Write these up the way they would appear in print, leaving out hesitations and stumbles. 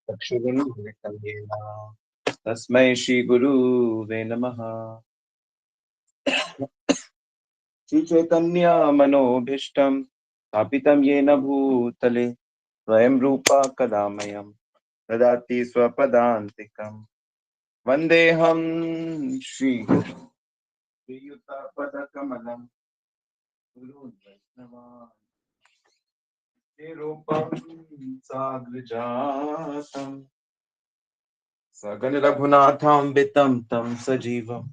चक्षुरुन्मिलितं येन तस्मै श्रीगुरुवे नमः। श्रीचैतन्यमनोभीष्टं स्थापितं येन भूतले स्वयं रूपा कदा मह्यं ददाति स्वपदान्तिकम्। वन्देऽहं श्रीयुतपदकमलं गुरून् वैष्णवान् ते रूपं साग्रजातम् सगन रघुनाथान्वितं तं सजीवं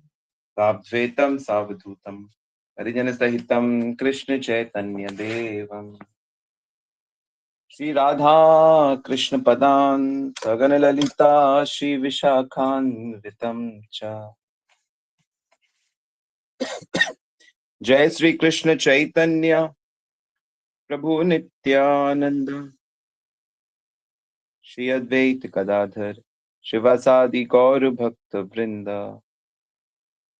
साद्वैतं सावधूतं हरिजन सहितं कृष्ण चैतन्य देवम् श्री राधा कृष्ण पदान् सगन ललिता श्री विशाखान्वितं च। जय श्री कृष्ण चैतन्य प्रभु नित्यानंद श्री अद्वैत गदाधर शिवासादि गौर भक्त वृंद।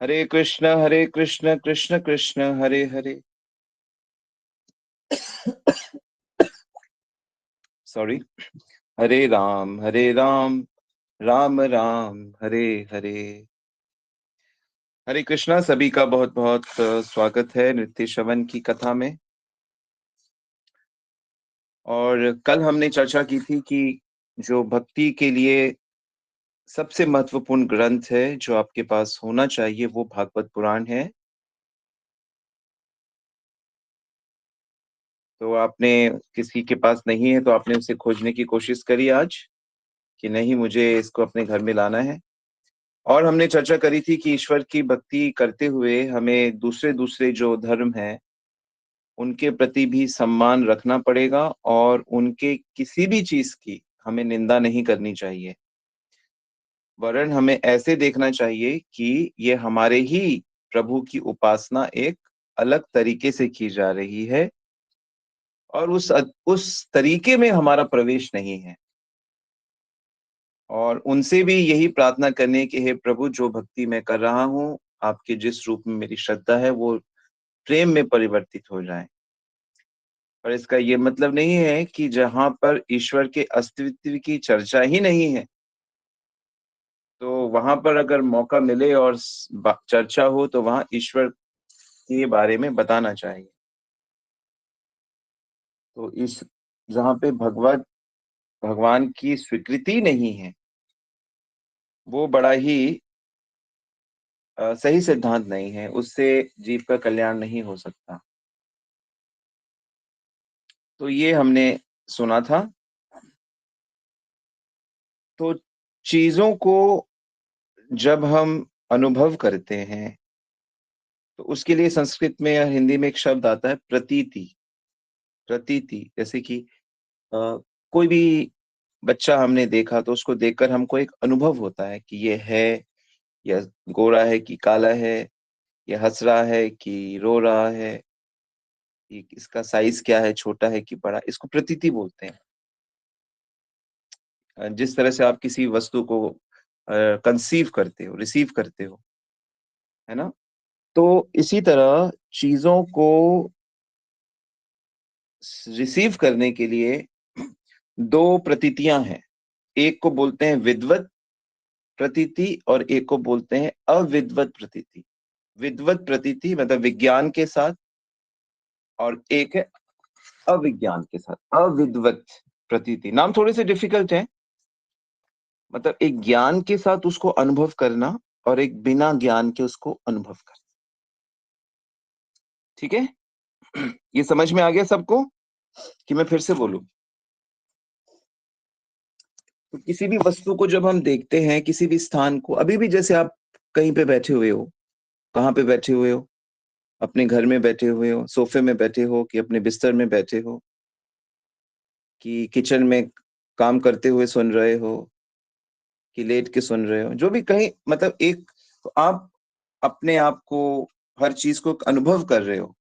हरे कृष्ण कृष्ण कृष्ण हरे हरे सॉरी हरे राम राम राम हरे हरे। हरे कृष्णा। सभी का बहुत बहुत स्वागत है नित्य श्रवण की कथा में। और कल हमने चर्चा की थी कि जो भक्ति के लिए सबसे महत्वपूर्ण ग्रंथ है जो आपके पास होना चाहिए वो भागवत पुराण है। तो आपने किसी के पास नहीं है तो आपने उसे खोजने की कोशिश करी आज कि नहीं मुझे इसको अपने घर में लाना है। और हमने चर्चा करी थी कि ईश्वर की भक्ति करते हुए हमें दूसरे दूसरे जो धर्म है उनके प्रति भी सम्मान रखना पड़ेगा और उनके किसी भी चीज की हमें निंदा नहीं करनी चाहिए, वरन हमें ऐसे देखना चाहिए कि ये हमारे ही प्रभु की उपासना एक अलग तरीके से की जा रही है और उस तरीके में हमारा प्रवेश नहीं है। और उनसे भी यही प्रार्थना करने कि हे प्रभु, जो भक्ति मैं कर रहा हूँ आपके जिस रूप में मेरी श्रद्धा है वो प्रेम में परिवर्तित हो जाए। पर इसका ये मतलब नहीं है कि जहां पर ईश्वर के अस्तित्व की चर्चा ही नहीं है तो वहां पर अगर मौका मिले और चर्चा हो तो वहां ईश्वर के बारे में बताना चाहिए। तो इस जहां पे भगवान की स्वीकृति नहीं है वो बड़ा ही सही सिद्धांत नहीं है, उससे जीव का कल्याण नहीं हो सकता। तो ये हमने सुना था। तो चीजों को जब हम अनुभव करते हैं तो उसके लिए संस्कृत में या हिंदी में एक शब्द आता है प्रतीति। प्रतीति जैसे कि कोई भी बच्चा हमने देखा तो उसको देखकर हमको एक अनुभव होता है कि ये है या गोरा है कि काला है, ये हंस रहा है कि रो रहा है, कि इसका साइज क्या है, छोटा है कि बड़ा, इसको प्रतीति बोलते हैं। जिस तरह से आप किसी वस्तु को कंसीव करते हो, रिसीव करते हो, है ना। तो इसी तरह चीजों को रिसीव करने के लिए दो प्रतीतियां हैं। एक को बोलते हैं विद्वत प्रतीति और एक को बोलते हैं अविद्वत प्रतीति। विद्वत प्रतीति मतलब विज्ञान के साथ, और एक है अविज्ञान के साथ अविद्वत प्रतीति। नाम थोड़े से डिफिकल्ट है, मतलब एक ज्ञान के साथ उसको अनुभव करना और एक बिना ज्ञान के उसको अनुभव करना। ठीक है। ये समझ में आ गया सबको कि मैं फिर से बोलूं? तो किसी भी वस्तु को जब हम देखते हैं, किसी भी स्थान को, अभी भी जैसे आप कहीं पे बैठे हुए हो, कहाँ पे बैठे हुए हो, अपने घर में बैठे हुए हो, सोफे में बैठे हो कि अपने बिस्तर में बैठे हो, कि किचन में काम करते हुए सुन रहे हो, कि लेट के सुन रहे हो, जो भी कहीं, मतलब एक, तो आप अपने आप को, हर चीज को अनुभव कर रहे हो।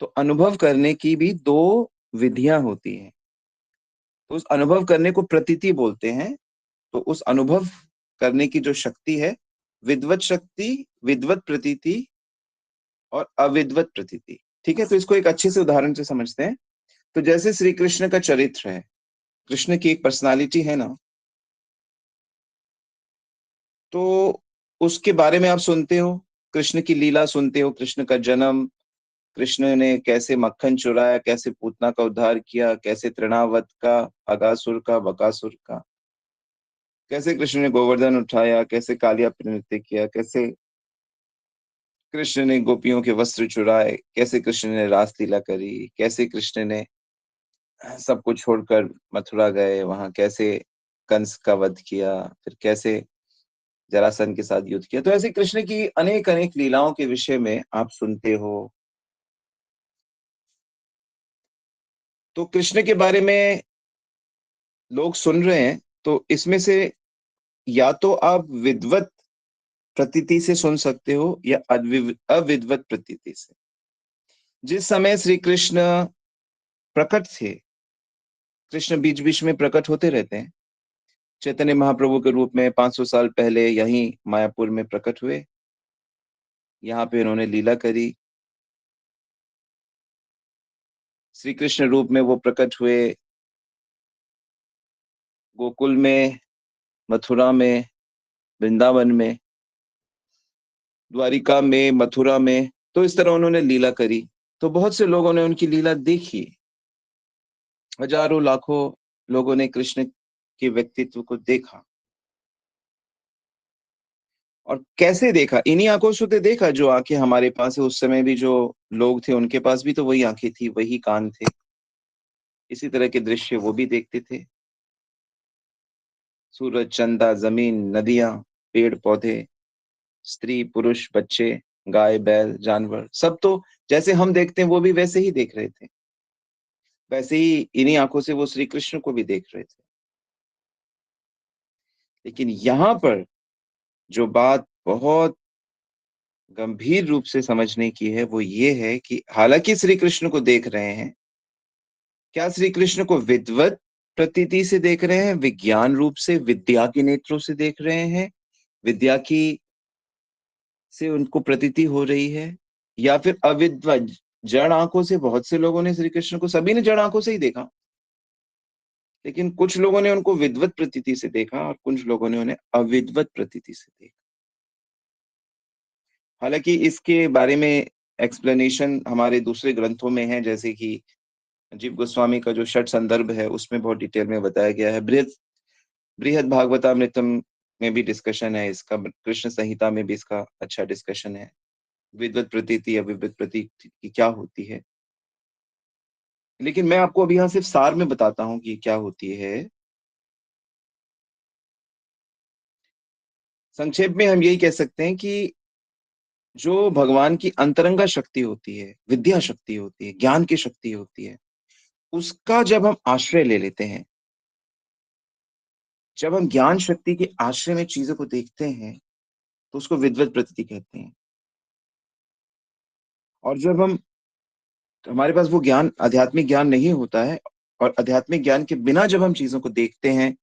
तो अनुभव करने की भी दो विधियां होती हैं। तो उस अनुभव करने को प्रतीति बोलते हैं। तो उस अनुभव करने की जो शक्ति है, विद्वत शक्ति, विद्वत प्रतीति और अविद्वत प्रतीति। ठीक है। तो इसको एक अच्छे से उदाहरण से समझते हैं। तो जैसे श्री कृष्ण का चरित्र है, कृष्ण की एक पर्सनालिटी है ना, तो उसके बारे में आप सुनते हो, कृष्ण की लीला सुनते हो, कृष्ण का जन्म, कृष्ण ने कैसे मक्खन चुराया, कैसे पूतना का उद्धार किया, कैसे तृणावत का, अगासुर का, बकासुर का, कैसे कृष्ण ने गोवर्धन उठाया, कैसे कालिया पे नृत्य किया, कैसे कृष्ण ने गोपियों के वस्त्र चुराए, कैसे कृष्ण ने रासलीला करी, कैसे कृष्ण ने सब कुछ छोड़कर मथुरा गए, वहां कैसे कंस का वध किया, फिर कैसे जरासंध के साथ युद्ध किया। तो ऐसे कृष्ण की अनेक अनेक लीलाओं के विषय में आप सुनते हो। तो कृष्ण के बारे में लोग सुन रहे हैं, तो इसमें से या तो आप विद्वत प्रतीति से सुन सकते हो या अविद्वत प्रतीति से। जिस समय श्री कृष्ण प्रकट थे, कृष्ण बीच बीच में प्रकट होते रहते हैं। चैतन्य महाप्रभु के रूप में 500 साल पहले यहीं मायापुर में प्रकट हुए, यहाँ पे उन्होंने लीला करी। श्री कृष्ण रूप में वो प्रकट हुए गोकुल में, मथुरा में, वृंदावन में, द्वारिका में, मथुरा में। तो इस तरह उन्होंने लीला करी। तो बहुत से लोगों ने उनकी लीला देखी। हजारों लाखों लोगों ने कृष्ण के व्यक्तित्व को देखा। और कैसे देखा? इन्हीं आंखों से तो देखा जो आंखें हमारे पास है। उस समय भी जो लोग थे उनके पास भी तो वही आंखें थी, वही कान थे, इसी तरह के दृश्य वो भी देखते थे। सूरज, चंदा, जमीन, नदियां, पेड़ पौधे, स्त्री पुरुष, बच्चे, गाय बैल जानवर, सब तो जैसे हम देखते हैं वो भी वैसे ही देख रहे थे। वैसे ही इन्हीं आंखों से वो श्री कृष्ण को भी देख रहे थे। लेकिन यहाँ पर जो बात बहुत गंभीर रूप से समझने की है वो ये है कि हालांकि श्री कृष्ण को देख रहे हैं, क्या श्री कृष्ण को विद्वत प्रतीति से देख रहे हैं, विज्ञान रूप से, विद्या के नेत्रों से देख रहे हैं, विद्या की से उनको प्रतीति हो रही है, या फिर अविद्वत जड़ आंखों से? बहुत से लोगों ने श्री कृष्ण को, सभी ने जड़ आंखों से ही देखा, लेकिन कुछ लोगों ने उनको विद्वत प्रतीति से देखा और कुछ लोगों ने उन्हें अविद्वत प्रतीति से देखा। हालांकि इसके बारे में एक्सप्लेनेशन हमारे दूसरे ग्रंथों में है, जैसे कि जीव गोस्वामी का जो षट संदर्भ है उसमें बहुत डिटेल में बताया गया है। बृहद बृहद भागवतामृतम में भी डिस्कशन है इसका, कृष्ण संहिता में भी इसका अच्छा डिस्कशन है, विद्वत प्रतीति या विद्वत प्रतीति क्या होती है। लेकिन मैं आपको अभी यहाँ सिर्फ सार में बताता हूँ कि क्या होती है। संक्षेप में हम यही कह सकते हैं कि जो भगवान की अंतरंगा शक्ति होती है, विद्या शक्ति होती है, ज्ञान की शक्ति होती है, उसका जब हम आश्रय ले लेते हैं, जब हम ज्ञान शक्ति के आश्रय में चीजों को देखते हैं, तो उसको विद्वत प्रतीति कहते हैं। और जब हम, हमारे पास वो ज्ञान, आध्यात्मिक ज्ञान नहीं होता है, और आध्यात्मिक ज्ञान के बिना जब हम चीजों को देखते हैं,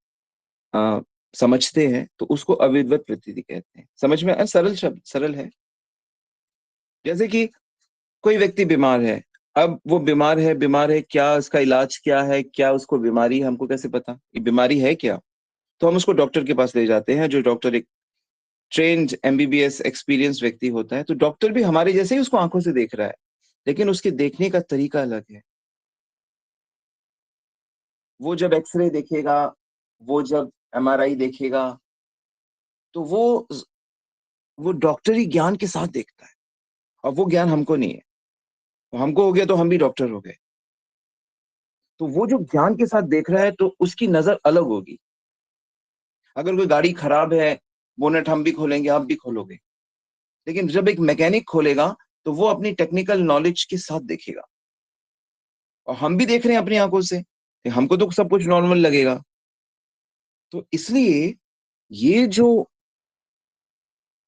अ, समझते हैं, तो उसको अविद्वत प्रतीति कहते हैं। समझ में? सरल शब्द, सरल है। जैसे कि कोई व्यक्ति बीमार है, अब वो बीमार है, क्या उसका इलाज क्या है, क्या उसको बीमारी है, हमको कैसे पता ये बीमारी है क्या? तो हम उसको डॉक्टर के पास ले जाते हैं, जो डॉक्टर एक ट्रेन्ड एमबीबीएस एक्सपीरियंस व्यक्ति होता है। तो डॉक्टर भी हमारे जैसे ही उसको आंखों से देख रहा है, लेकिन उसके देखने का तरीका अलग है। वो जब एक्सरे देखेगा, वो जब एमआरआई देखेगा, तो वो डॉक्टरी ज्ञान के साथ देखता है, और वो ज्ञान हमको नहीं है। तो हमको हो गया तो हम भी डॉक्टर हो गए। तो वो जो ज्ञान के साथ देख रहा है, तो उसकी नजर अलग होगी। अगर कोई गाड़ी खराब है, बोनेट हम भी खोलेंगे, आप भी खोलोगे, लेकिन जब एक मैकेनिक खोलेगा, तो वो अपनी टेक्निकल नॉलेज के साथ देखेगा। और हम भी देख रहे हैं अपनी आंखों से, हमको तो सब कुछ नॉर्मल लगेगा। तो इसलिए ये जो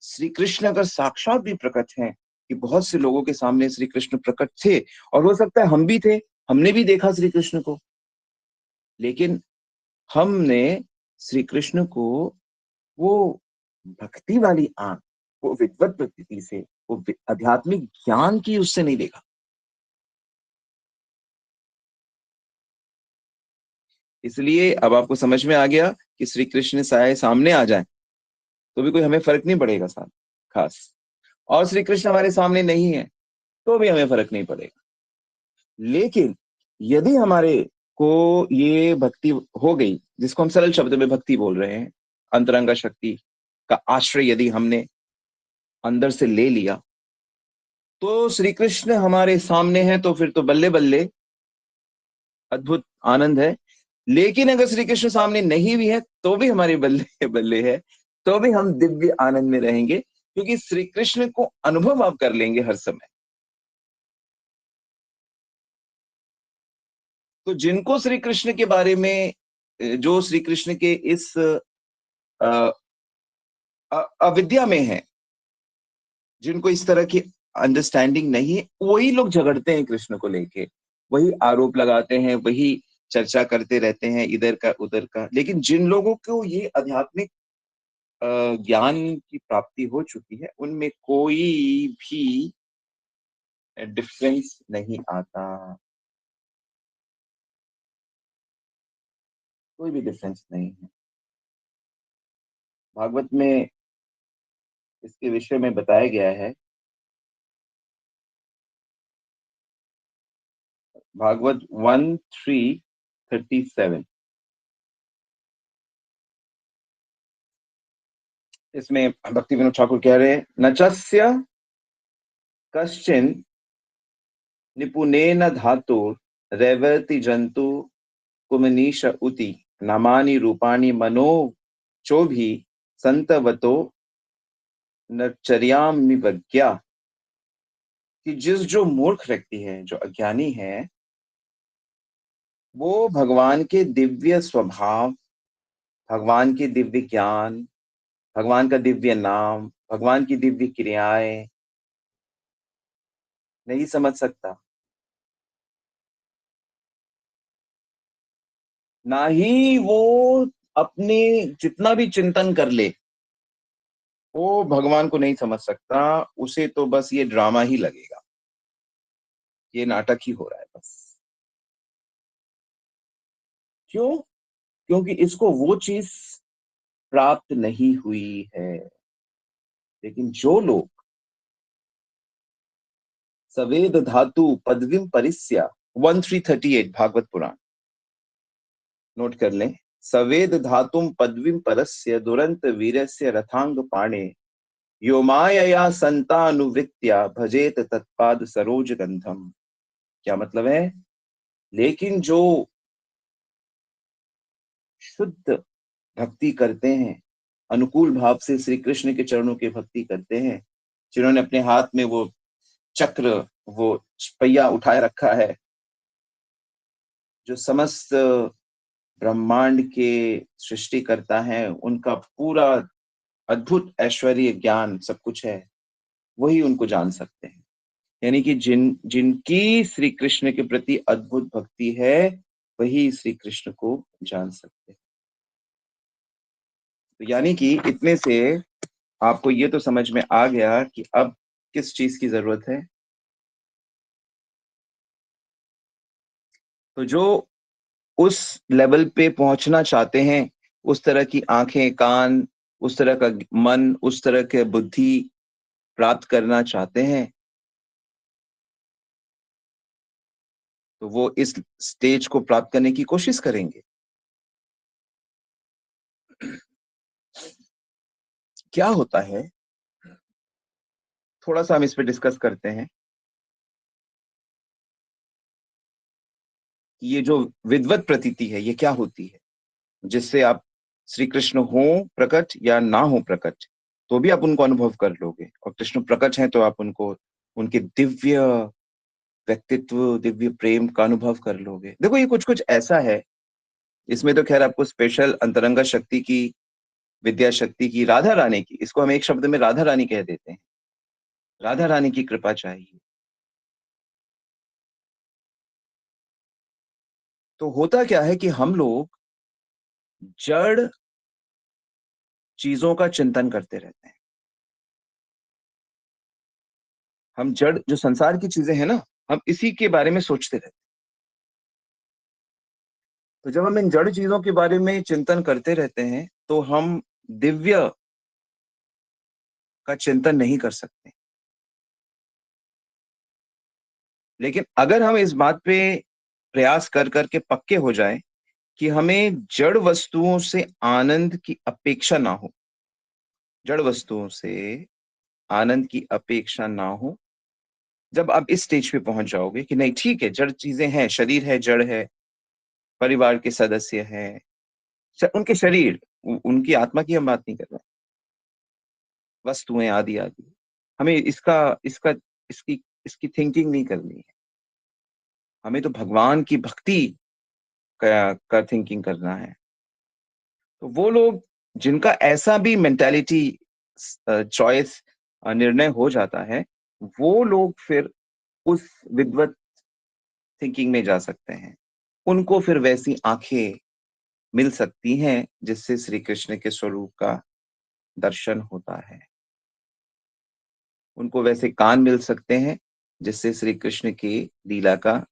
श्री कृष्ण अगर साक्षात भी प्रकट हैं, कि बहुत से लोगों के सामने श्री कृष्ण प्रकट थे, और हो सकता है हम भी थे, हमने भी देखा श्री कृष्ण को, लेकिन हमने श्री कृष्ण को वो भक्ति वाली आंख, वो विद्वत प्रकृति से, वो आध्यात्मिक ज्ञान की उससे नहीं देखा। इसलिए अब आपको समझ में आ गया कि श्री कृष्ण साए सामने आ जाए तो भी कोई हमें फर्क नहीं पड़ेगा साथ खास, और श्री कृष्ण हमारे सामने नहीं है तो भी हमें फर्क नहीं पड़ेगा। लेकिन यदि हमारे को ये भक्ति हो गई, जिसको हम सरल शब्द में भक्ति बोल रहे हैं, अंतरंगा शक्ति का आश्रय यदि हमने अंदर से ले लिया, तो श्री कृष्ण हमारे सामने है तो फिर तो बल्ले बल्ले, अद्भुत आनंद है। लेकिन अगर श्री कृष्ण सामने नहीं भी है तो भी हमारे बल्ले बल्ले है, तो भी हम दिव्य आनंद में रहेंगे, क्योंकि श्री कृष्ण को अनुभव आप कर लेंगे हर समय। तो जिनको श्री कृष्ण के बारे में, जो श्री कृष्ण के इस अविद्या में है, जिनको इस तरह की अंडरस्टैंडिंग नहीं है, वही लोग झगड़ते हैं कृष्ण को लेके, वही आरोप लगाते हैं, वही चर्चा करते रहते हैं इधर का उधर का। लेकिन जिन लोगों को ये आध्यात्मिक ज्ञान की प्राप्ति हो चुकी है, उनमें कोई भी डिफरेंस नहीं आता, कोई भी डिफरेंस नहीं है। भागवत में इसके विषय में बताया गया है। भागवत 1:3-37, इसमें भक्ति विनोद ठाकुर कह रहे हैं, नचस्य कश्चिन निपुणेन धातु रेवति जंतु कुमनीश उति नामानि रूपाणि मनो चोभि संतवतो नचर्यामिवज्ञा। कि जो मूर्ख व्यक्ति है, जो अज्ञानी है, वो भगवान के दिव्य स्वभाव, भगवान के दिव्य ज्ञान, भगवान का दिव्य नाम, भगवान की दिव्य क्रियाएं नहीं समझ सकता। ना ही वो अपने जितना भी चिंतन कर ले, वो भगवान को नहीं समझ सकता। उसे तो बस ये ड्रामा ही लगेगा, ये नाटक ही हो रहा है बस। क्यों? क्योंकि इसको वो चीज प्राप्त नहीं हुई है। लेकिन जो लोग सवेद धातु पदवीम परिस्या, 1338 भागवत पुराण, नोट कर लें। सवेद धातुम पदवीम परस्य दुरंत वीरस्य रथांग पाणे यो मायया संतानुवृत्या भजेत तत्पाद सरोज गंधम। क्या मतलब है? लेकिन जो शुद्ध भक्ति करते हैं, अनुकूल भाव से श्री कृष्ण के चरणों की भक्ति करते हैं, जिन्होंने अपने हाथ में वो चक्र, वो पहिया उठाए रखा है, जो समस्त ब्रह्मांड के सृष्टि करता है, उनका पूरा अद्भुत ऐश्वर्य ज्ञान सब कुछ है, वही उनको जान सकते हैं। यानी कि जिनकी श्री कृष्ण के प्रति अद्भुत भक्ति है, वही श्री कृष्ण को जान सकते हैं। तो यानी कि इतने से आपको ये तो समझ में आ गया कि अब किस चीज की जरूरत है। तो जो उस लेवल पे पहुंचना चाहते हैं, उस तरह की आंखें कान, उस तरह का मन, उस तरह के बुद्धि प्राप्त करना चाहते हैं, तो वो इस स्टेज को प्राप्त करने की कोशिश करेंगे। क्या होता है, थोड़ा सा हम इस पे डिस्कस करते हैं कि ये जो विद्वत प्रतीति है, ये क्या होती है, जिससे आप श्री कृष्ण हो प्रकट या ना हो प्रकट, तो भी आप उनको अनुभव कर लोगे। और कृष्ण प्रकट हैं तो आप उनको, उनके दिव्य व्यक्तित्व, दिव्य प्रेम का अनुभव कर लोगे। देखो ये कुछ कुछ ऐसा है, इसमें तो खैर आपको स्पेशल अंतरंगा शक्ति की, विद्या शक्ति की, राधा रानी की, इसको हम एक शब्द में राधा रानी कह देते हैं, राधा रानी की कृपा चाहिए। तो होता क्या है कि हम लोग जड़ चीजों का चिंतन करते रहते हैं। हम जड़ जो संसार की चीजें हैं ना, हम इसी के बारे में सोचते रहते हैं। तो जब हम इन जड़ चीजों के बारे में चिंतन करते रहते हैं, तो हम दिव्य का चिंतन नहीं कर सकते। लेकिन अगर हम इस बात पे प्रयास कर करके पक्के हो जाए कि हमें जड़ वस्तुओं से आनंद की अपेक्षा ना हो, जड़ वस्तुओं से आनंद की अपेक्षा ना हो, जब आप इस स्टेज पे पहुंच जाओगे कि नहीं ठीक है, जड़ चीजें हैं, शरीर है, जड़ है, परिवार के सदस्य हैं, उनके शरीर, उनकी आत्मा की हम बात नहीं कर रहे हैं, वस्तुएं आदि आदि, हमें इसका इसका इसकी इसकी थिंकिंग नहीं करनी है। हमें तो भगवान की भक्ति का थिंकिंग करना है। तो वो लोग जिनका ऐसा भी मेंटालिटी, चॉइस, निर्णय हो जाता है, वो लोग फिर उस विद्वत थिंकिंग में जा सकते हैं। उनको फिर वैसी आंखें मिल सकती हैं जिससे श्री कृष्ण के स्वरूप का दर्शन होता है। उनको वैसे कान मिल सकते हैं जिससे श्री कृष्ण की लीला का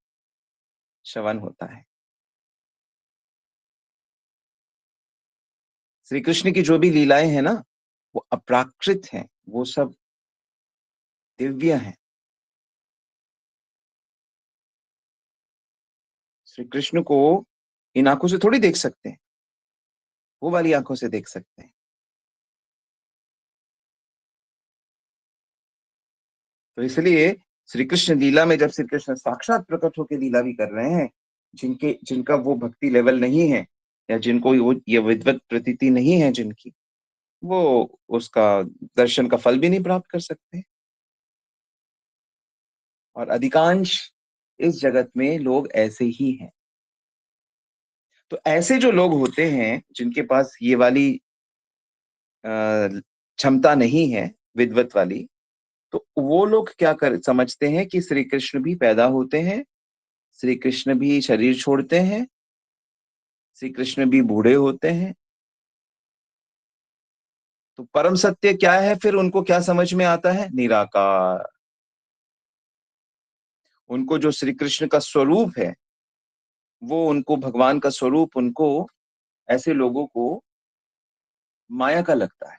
श्रवण होता है। श्री कृष्ण की जो भी लीलाएं हैं ना, वो अप्राकृत हैं, वो सब दिव्य हैं। श्री कृष्ण को इन आंखों से थोड़ी देख सकते हैं, वो वाली आंखों से देख सकते हैं। तो इसलिए श्री कृष्ण लीला में जब श्री कृष्ण साक्षात प्रकट होकर लीला भी कर रहे हैं, जिनका वो भक्ति लेवल नहीं है, या जिनको वो ये विद्वत प्रतीति नहीं है जिनकी, वो उसका दर्शन का फल भी नहीं प्राप्त कर सकते। और अधिकांश इस जगत में लोग ऐसे ही हैं। तो ऐसे जो लोग होते हैं जिनके पास ये वाली क्षमता नहीं है, विद्वत वाली, तो वो लोग क्या कर समझते हैं कि श्री कृष्ण भी पैदा होते हैं, श्री कृष्ण भी शरीर छोड़ते हैं, श्री कृष्ण भी बूढ़े होते हैं। तो परम सत्य क्या है, फिर उनको क्या समझ में आता है? निराकार। उनको जो श्री कृष्ण का स्वरूप है, वो उनको भगवान का स्वरूप, उनको ऐसे लोगों को माया का लगता है।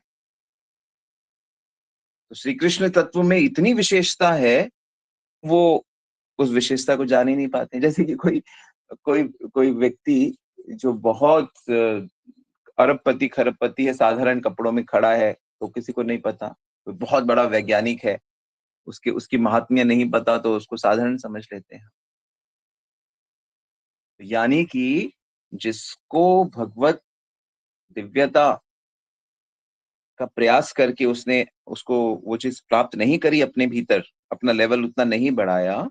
तो श्री कृष्ण तत्व में इतनी विशेषता है, वो उस विशेषता को जान ही नहीं पाते। जैसे कि कोई कोई कोई व्यक्ति जो बहुत अरबपति खरबपति है, साधारण कपड़ों में खड़ा है, तो किसी को नहीं पता। कोई बहुत बड़ा वैज्ञानिक है, उसकी उसकी महात्म्य नहीं पता, तो उसको साधारण समझ लेते हैं। यानी कि जिसको भगवत दिव्यता का प्रयास करके उसने उसको वो चीज प्राप्त नहीं करी अपने भीतर, अपना लेवल उतना नहीं बढ़ाया,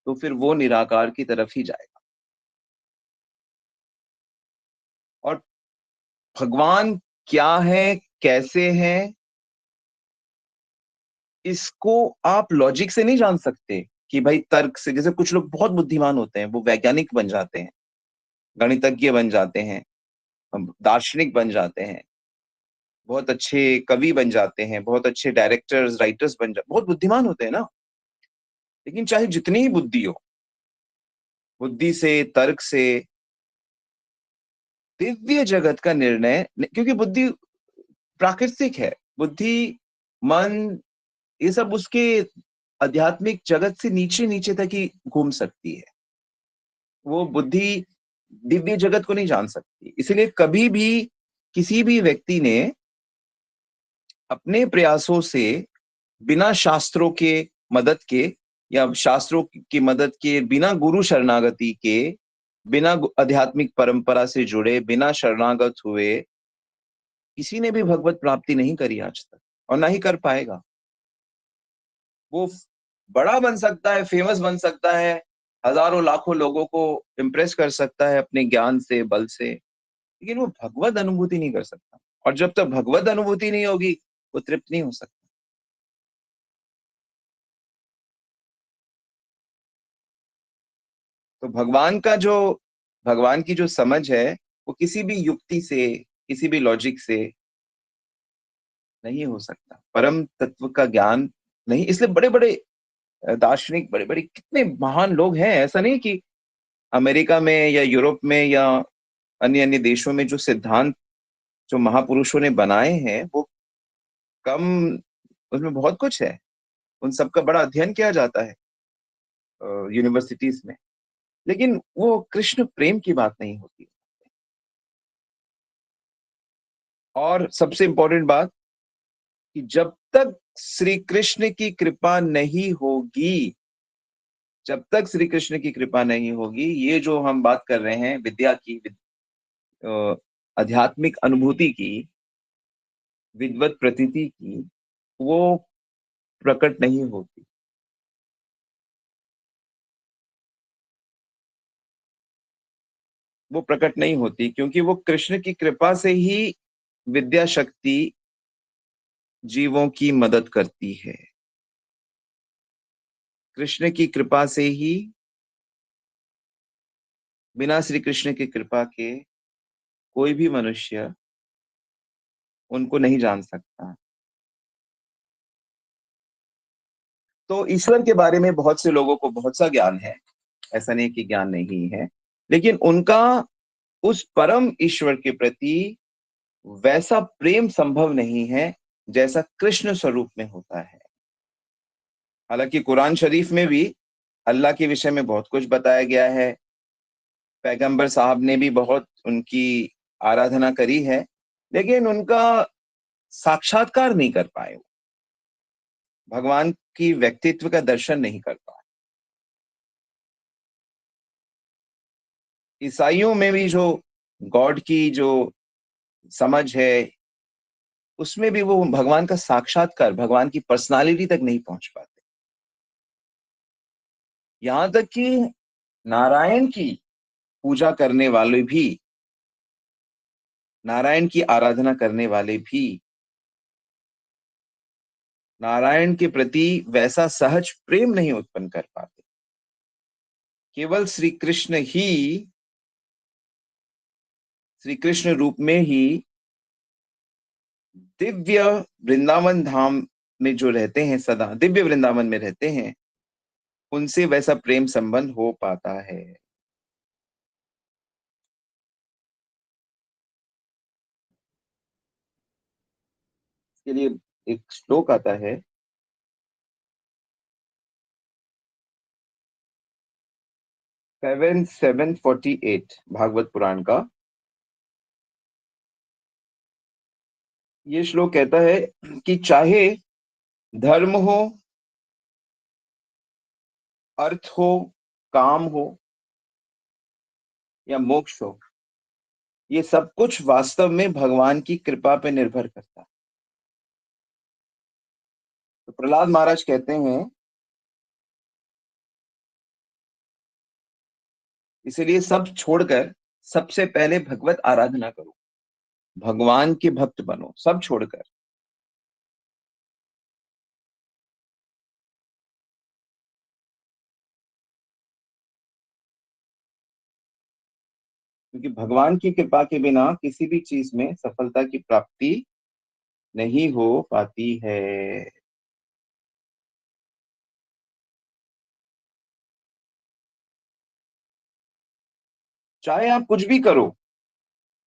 तो फिर वो निराकार की तरफ ही जाएगा। और भगवान क्या है, कैसे हैं, इसको आप लॉजिक से नहीं जान सकते कि भाई तर्क से। जैसे कुछ लोग बहुत बुद्धिमान होते हैं, वो वैज्ञानिक बन जाते हैं, गणितज्ञ बन जाते हैं, दार्शनिक बन जाते हैं, बहुत अच्छे कवि बन जाते हैं, बहुत अच्छे डायरेक्टर्स, राइटर्स बन जाते, बहुत बुद्धिमान होते हैं ना। लेकिन चाहे जितनी ही बुद्धि हो, बुद्धि से, तर्क से, दिव्य जगत का निर्णय, क्योंकि बुद्धि प्राकृतिक है, बुद्धि, मन, ये सब उसके आध्यात्मिक जगत से नीचे नीचे तक ही घूम सकती है। वो बुद्धि दिव्य जगत को नहीं जान सकती। इसलिए कभी भी किसी भी व्यक्ति ने अपने प्रयासों से, बिना शास्त्रों के मदद के, या शास्त्रों की मदद के बिना, गुरु शरणागति के बिना, आध्यात्मिक परंपरा से जुड़े बिना, शरणागत हुए किसी ने भी भगवत प्राप्ति नहीं करी आज तक, और ना ही कर पाएगा। वो बड़ा बन सकता है, फेमस बन सकता है, हजारों लाखों लोगों को इम्प्रेस कर सकता है अपने ज्ञान से, बल से, लेकिन वो भगवत अनुभूति नहीं कर सकता। और जब तक भगवत अनुभूति नहीं होगी, वो तृप्त नहीं हो सकता। तो भगवान की जो समझ है, वो किसी भी युक्ति से, किसी भी लॉजिक से नहीं हो सकता। परम तत्व का ज्ञान नहीं। इसलिए बड़े बड़े दार्शनिक, बड़े बड़े कितने महान लोग हैं, ऐसा नहीं कि अमेरिका में या यूरोप में या अन्य अन्य देशों में जो सिद्धांत जो महापुरुषों ने बनाए हैं वो कम, उसमें बहुत कुछ है, उन सब का बड़ा अध्ययन किया जाता है यूनिवर्सिटीज में, लेकिन वो कृष्ण प्रेम की बात नहीं होती। और सबसे इंपॉर्टेंट बात कि जब तक श्री कृष्ण की कृपा नहीं होगी, जब तक श्री कृष्ण की कृपा नहीं होगी, ये जो हम बात कर रहे हैं विद्या की, अ, आध्यात्मिक अनुभूति की, विद्वत प्रतीति की, वो प्रकट नहीं होती। वो प्रकट नहीं होती क्योंकि वो कृष्ण की कृपा से ही विद्या शक्ति जीवों की मदद करती है। कृष्ण की कृपा से ही, बिना श्री कृष्ण की कृपा के कोई भी मनुष्य उनको नहीं जान सकता। तो ईश्वर के बारे में बहुत से लोगों को बहुत सा ज्ञान है, ऐसा नहीं कि ज्ञान नहीं है, लेकिन उनका उस परम ईश्वर के प्रति वैसा प्रेम संभव नहीं है जैसा कृष्ण स्वरूप में होता है। हालांकि कुरान शरीफ में भी अल्लाह के विषय में बहुत कुछ बताया गया है, पैगंबर साहब ने भी बहुत उनकी आराधना करी है, लेकिन उनका साक्षात्कार नहीं कर पाए, भगवान की व्यक्तित्व का दर्शन नहीं कर पाए। ईसाइयों में भी जो गॉड की जो समझ है, उसमें भी वो भगवान का साक्षात्कार, भगवान की पर्सनालिटी तक नहीं पहुंच पाते। यहां तक कि नारायण की पूजा करने वाले भी, नारायण की आराधना करने वाले भी नारायण के प्रति वैसा सहज प्रेम नहीं उत्पन्न कर पाते। केवल श्री कृष्ण ही, श्री कृष्ण रूप में ही दिव्य वृंदावन धाम में जो रहते हैं, सदा दिव्य वृंदावन में रहते हैं, उनसे वैसा प्रेम संबंध हो पाता है। इसके लिए एक श्लोक आता है, 7:748 भागवत पुराण का। ये श्लोक कहता है कि चाहे धर्म हो, अर्थ हो, काम हो या मोक्ष हो, ये सब कुछ वास्तव में भगवान की कृपा पे निर्भर करता है। तो प्रहलाद महाराज कहते हैं, इसीलिए सब छोड़कर सबसे पहले भगवत आराधना करो, भगवान के भक्त बनो, सब छोड़कर। क्योंकि भगवान की कृपा के बिना किसी भी चीज में सफलता की प्राप्ति नहीं हो पाती है। चाहे आप कुछ भी करो,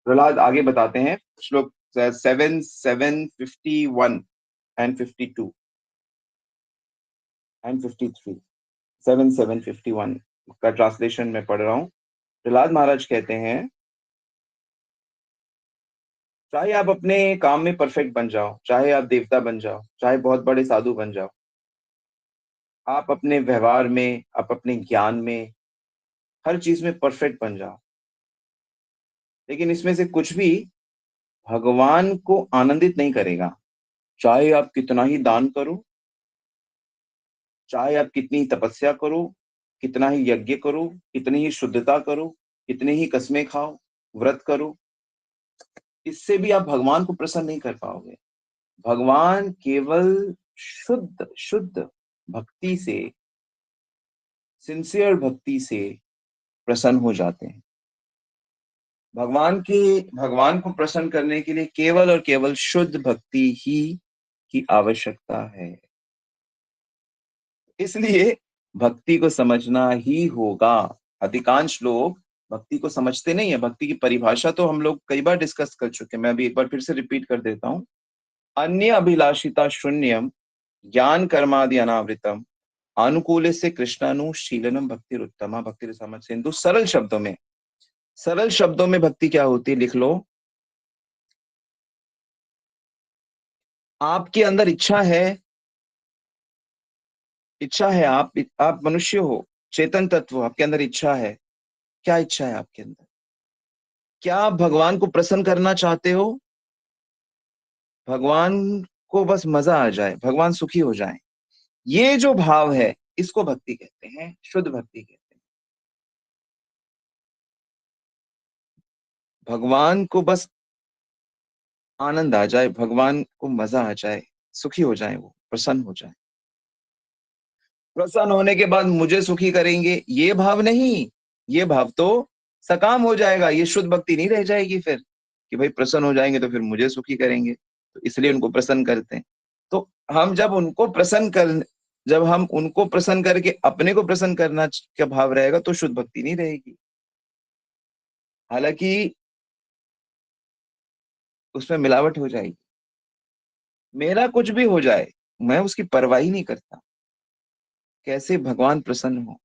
प्रहलाद आगे बताते हैं, श्लोक 7:751 एंड 52 एंड 53, 7:751 का ट्रांसलेशन में पढ़ रहा हूँ। प्रहलाद महाराज कहते हैं, चाहे आप अपने काम में परफेक्ट बन जाओ, चाहे आप देवता बन जाओ, चाहे बहुत बड़े साधु बन जाओ, आप अपने व्यवहार में, आप अपने ज्ञान में, हर चीज में परफेक्ट बन जाओ, लेकिन इसमें से कुछ भी भगवान को आनंदित नहीं करेगा। चाहे आप कितना ही दान करो, चाहे आप कितनी ही तपस्या करो, कितना ही यज्ञ करो, कितनी ही शुद्धता करो, कितनी ही कस्में खाओ, व्रत करो, इससे भी आप भगवान को प्रसन्न नहीं कर पाओगे। भगवान केवल शुद्ध शुद्ध भक्ति से, सिंसियर भक्ति से प्रसन्न हो जाते हैं। भगवान को प्रसन्न करने के लिए केवल और केवल शुद्ध भक्ति ही की आवश्यकता है। इसलिए भक्ति को समझना ही होगा। अधिकांश लोग भक्ति को समझते नहीं है। भक्ति की परिभाषा तो हम लोग कई बार डिस्कस कर चुके हैं, मैं अभी एक बार फिर से रिपीट कर देता हूँ। अन्य अभिलाषिता शून्यम ज्ञान कर्मादि अनावृतम अनुकूल से कृष्णानुशीलनम भक्ति उत्तमा भक्ति समझ सिंधु। सरल शब्दों में, सरल शब्दों में भक्ति क्या होती है, लिख लो। आपके अंदर इच्छा है, इच्छा है, आप मनुष्य हो, चेतन तत्व, आपके अंदर इच्छा है। क्या इच्छा है आपके अंदर? क्या आप भगवान को प्रसन्न करना चाहते हो? भगवान को बस मजा आ जाए, भगवान सुखी हो जाए, ये जो भाव है इसको भक्ति कहते हैं, शुद्ध भक्ति कहते हैं। भगवान को बस आनंद आ जाए, भगवान को मजा आ जाए, सुखी हो जाए, वो प्रसन्न हो जाए। प्रसन्न होने के बाद मुझे सुखी करेंगे, ये भाव नहीं। ये भाव तो सकाम हो जाएगा, ये शुद्ध भक्ति नहीं रह जाएगी फिर, कि भाई प्रसन्न हो जाएंगे तो फिर मुझे सुखी करेंगे, तो इसलिए उनको प्रसन्न करते हैं। तो हम जब हम उनको प्रसन्न करके अपने को प्रसन्न करना का भाव रहेगा तो शुद्ध भक्ति नहीं रहेगी। हालांकि उसमें मिलावट हो जाएगी। मेरा कुछ भी हो जाए, मैं उसकी परवाह ही नहीं करता। कैसे भगवान प्रसन्न हो,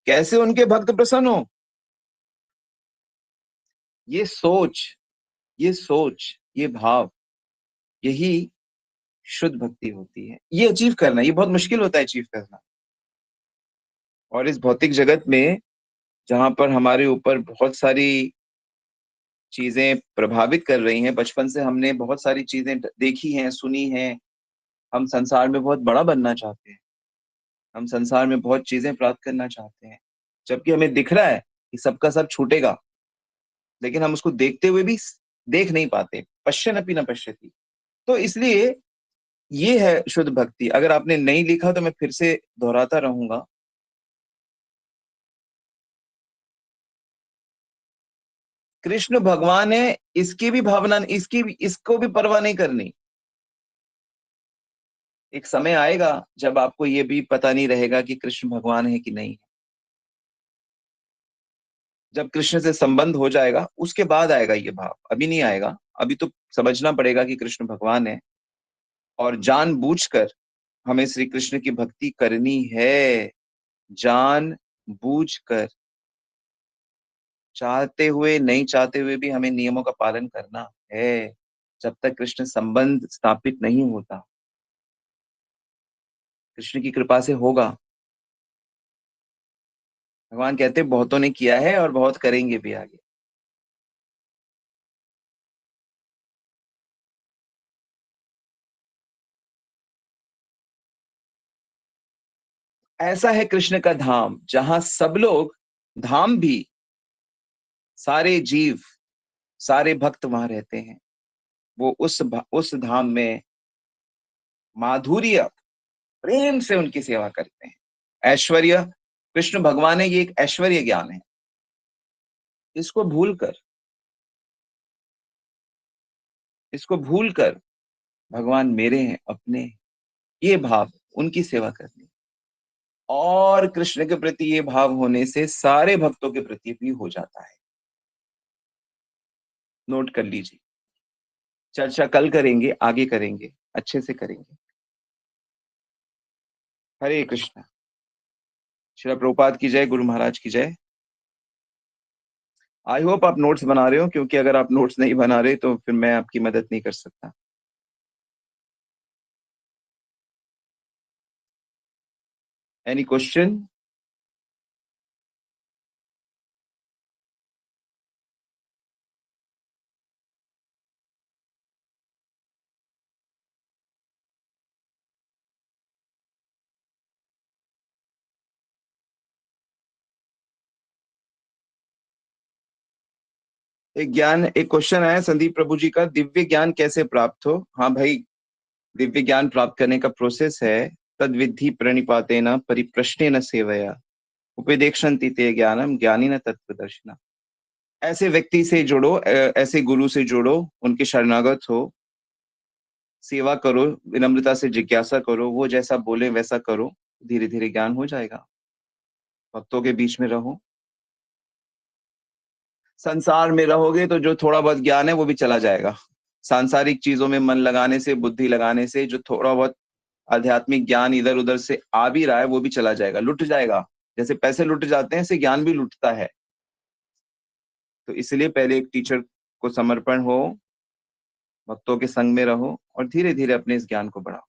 कैसे उनके भक्त प्रसन्न हो, ये सोच, ये सोच, ये भाव, यही शुद्ध भक्ति होती है। ये अचीव करना, ये बहुत मुश्किल होता है अचीव करना। और इस भौतिक जगत में जहां पर हमारे ऊपर बहुत सारी चीजें प्रभावित कर रही हैं, बचपन से हमने बहुत सारी चीजें देखी हैं, सुनी हैं। हम संसार में बहुत बड़ा बनना चाहते हैं, हम संसार में बहुत चीजें प्राप्त करना चाहते हैं, जबकि हमें दिख रहा है कि सबका सब छूटेगा, लेकिन हम उसको देखते हुए भी देख नहीं पाते। पश्यन्नपि न पश्यति। तो इसलिए ये है शुद्ध भक्ति। अगर आपने नहीं लिखा तो मैं फिर से दोहराता रहूंगा। कृष्ण भगवान है, इसकी भी भावना, इसको भी परवाह नहीं करनी। एक समय आएगा जब आपको ये भी पता नहीं रहेगा कि कृष्ण भगवान है कि नहीं। जब कृष्ण से संबंध हो जाएगा उसके बाद आएगा ये भाव, अभी नहीं आएगा। अभी तो समझना पड़ेगा कि कृष्ण भगवान है, और जानबूझकर हमें श्री कृष्ण की भक्ति करनी है। जान बूझ कर, चाहते हुए नहीं चाहते हुए भी हमें नियमों का पालन करना है। जब तक कृष्ण संबंध स्थापित नहीं होता, कृष्ण की कृपा से होगा। भगवान कहते हैं बहुतों ने किया है और बहुत करेंगे भी आगे। ऐसा है कृष्ण का धाम, जहां सब लोग, धाम भी, सारे जीव, सारे भक्त वहां रहते हैं। वो उस धाम में माधुर्य, प्रेम से उनकी सेवा करते हैं। ऐश्वर्य, कृष्ण भगवान है, ये एक ऐश्वर्य ज्ञान है। इसको भूलकर, इसको भूलकर भगवान मेरे हैं, अपने हैं, ये भाव, उनकी सेवा करनी। और कृष्ण के प्रति ये भाव होने से सारे भक्तों के प्रति भी हो जाता है। नोट कर लीजिए। चर्चा कल करेंगे, आगे करेंगे, अच्छे से करेंगे। हरे कृष्णा। श्रील प्रभुपाद की जय, गुरु महाराज की जय। आई होप आप नोट्स बना रहे हो, क्योंकि अगर आप नोट्स नहीं बना रहे तो फिर मैं आपकी मदद नहीं कर सकता। Any question? एक क्वेश्चन आया संदीप प्रभु जी का, दिव्य ज्ञान कैसे प्राप्त हो? हाँ भाई, दिव्य ज्ञान प्राप्त करने का प्रोसेस है। तद विधि प्रणिपातेन परिप्रश्नेन सेवया उपदेक्षन्ति ते ज्ञानम ज्ञानी न तत्वदर्शिना। ऐसे व्यक्ति से जुड़ो, ऐसे गुरु से जुड़ो, उनके शरणागत हो, सेवा करो, विनम्रता से जिज्ञासा करो, वो जैसा बोले वैसा करो, धीरे धीरे ज्ञान हो जाएगा। भक्तों के बीच में रहो, संसार में रहोगे तो जो थोड़ा बहुत ज्ञान है वो भी चला जाएगा। सांसारिक चीजों में मन लगाने से, बुद्धि लगाने से जो थोड़ा बहुत आध्यात्मिक ज्ञान इधर उधर से आ भी रहा है वो भी चला जाएगा, लुट जाएगा। जैसे पैसे लुट जाते हैं, ऐसे ज्ञान भी लुटता है। तो इसलिए पहले एक टीचर को समर्पण हो, भक्तों के संग में रहो और धीरे धीरे अपने इस ज्ञान को बढ़ाओ।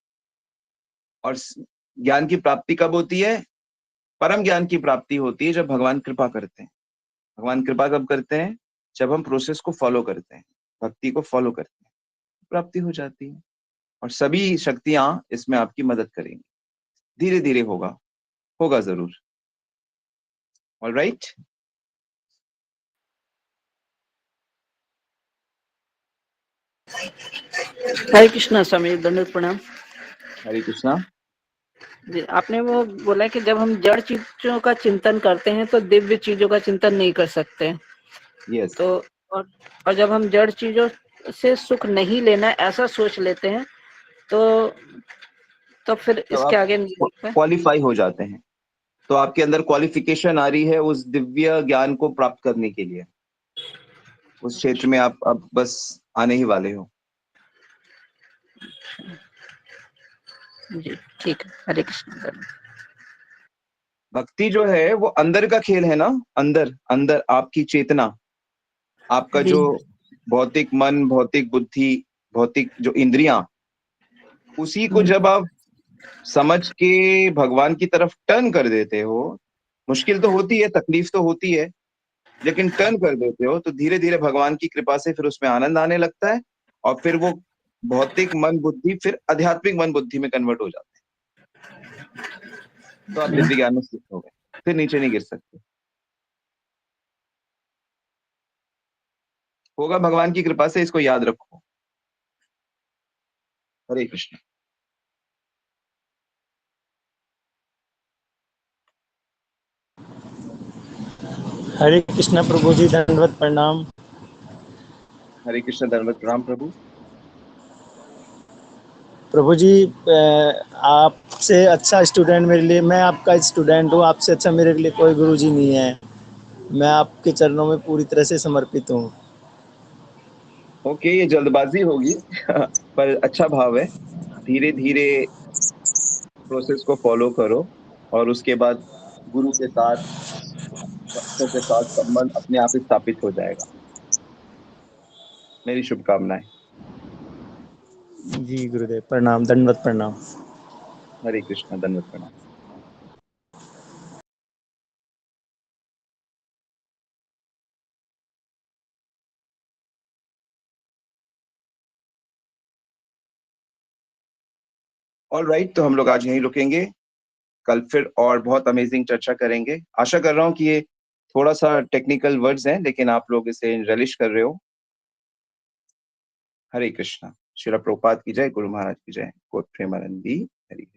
और ज्ञान की प्राप्ति कब होती है? परम ज्ञान की प्राप्ति होती है जब भगवान कृपा करते हैं। भगवान कृपा कब करते हैं? जब हम प्रोसेस को फॉलो करते हैं, भक्ति को फॉलो करते हैं, प्राप्ति हो जाती है। और सभी शक्तियां इसमें आपकी मदद करेंगी। धीरे धीरे होगा, होगा जरूर। All right. हरे कृष्णा स्वामी, दंडवत प्रणाम। हरे कृष्णा। जी, आपने वो बोला कि जब हम जड़ चीजों का चिंतन करते हैं तो दिव्य चीजों का चिंतन नहीं कर सकते। यस। तो और जब हम जड़ चीजों से सुख नहीं लेना ऐसा सोच लेते हैं तो फिर तो इसके आप आगे नहीं लिख पाए। क्वालिफाई हो जाते हैं, तो आपके अंदर क्वालिफिकेशन आ रही है उस दिव्य ज्ञान को प्राप्त करने के लिए। उस क्षेत्र में आप अब बस आने ही वाले हो। जी ठीक है, हरे कृष्ण। भक्ति जो है वो अंदर का खेल है ना, अंदर अंदर आपकी चेतना, आपका जी जो भौतिक मन, भौतिक बुद्धि, भौतिक जो इंद्रियां, उसी को जब आप समझ के भगवान की तरफ टर्न कर देते हो, मुश्किल तो होती है, तकलीफ तो होती है, लेकिन टर्न कर देते हो तो धीरे धीरे भगवान की कृपा से फिर उसमें आनंद आने लगता है। और फिर वो भौतिक मन बुद्धि फिर आध्यात्मिक मन बुद्धि में कन्वर्ट हो जाते हैं। तो आप दिव्य ज्ञान में स्थित हो गए, फिर नीचे नहीं गिर सकते। होगा भगवान की कृपा से, इसको याद रखो। हरे कृष्ण। हरे कृष्णा प्रभु जी, दंडवत प्रणाम। हरे कृष्ण, धन्यवाद, प्रणाम प्रभु। प्रभु जी, आपसे अच्छा स्टूडेंट मेरे लिए, मैं आपका स्टूडेंट हूँ, आपसे अच्छा मेरे लिए कोई गुरु जी नहीं है। मैं आपके चरणों में पूरी तरह से समर्पित हूँ। ओके, ये जल्दबाजी होगी पर अच्छा भाव है। धीरे धीरे प्रोसेस को फॉलो करो और उसके बाद गुरु के साथ, भक्तों के साथ संबंध अपने आप ही स्थापित हो जाएगा। मेरी शुभकामनाएं। जी गुरुदेव, प्रणाम, दंडवत प्रणाम। हरे कृष्ण, धन्यवाद, प्रणाम। ऑल राइट, तो हम लोग आज यहीं रुकेंगे। कल फिर और बहुत अमेजिंग चर्चा करेंगे। आशा कर रहा हूँ कि ये थोड़ा सा टेक्निकल वर्ड्स हैं लेकिन आप लोग इसे रिलिश कर रहे हो। हरे कृष्णा। श्रील प्रभुपाद की जय, गुरु महाराज की जय, गौर प्रेमानंदी। हरि।